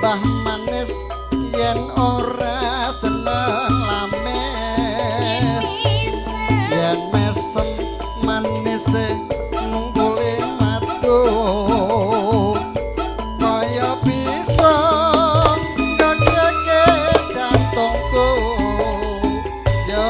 tambah manis yen ora seneng lames yen mesem manis ngungkuli madu kaya bisa gagreke jantungku yo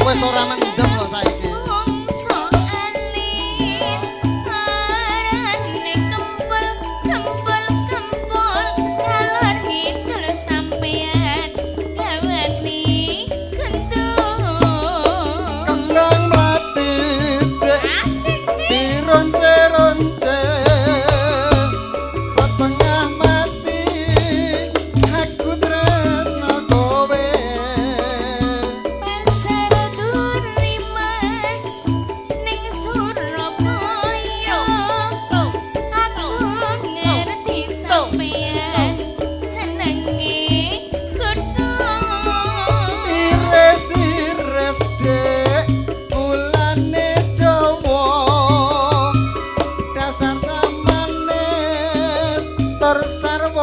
wis ora mendem kok saiki.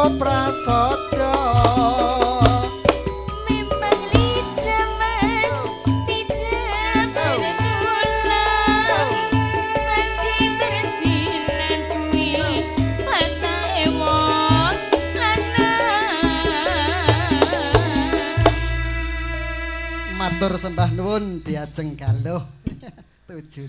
Prasaja memang lidah mas tidak bertulang mandi bersilan kui mata ewon lanang matur sembah nuwun diajeng galuh tujuh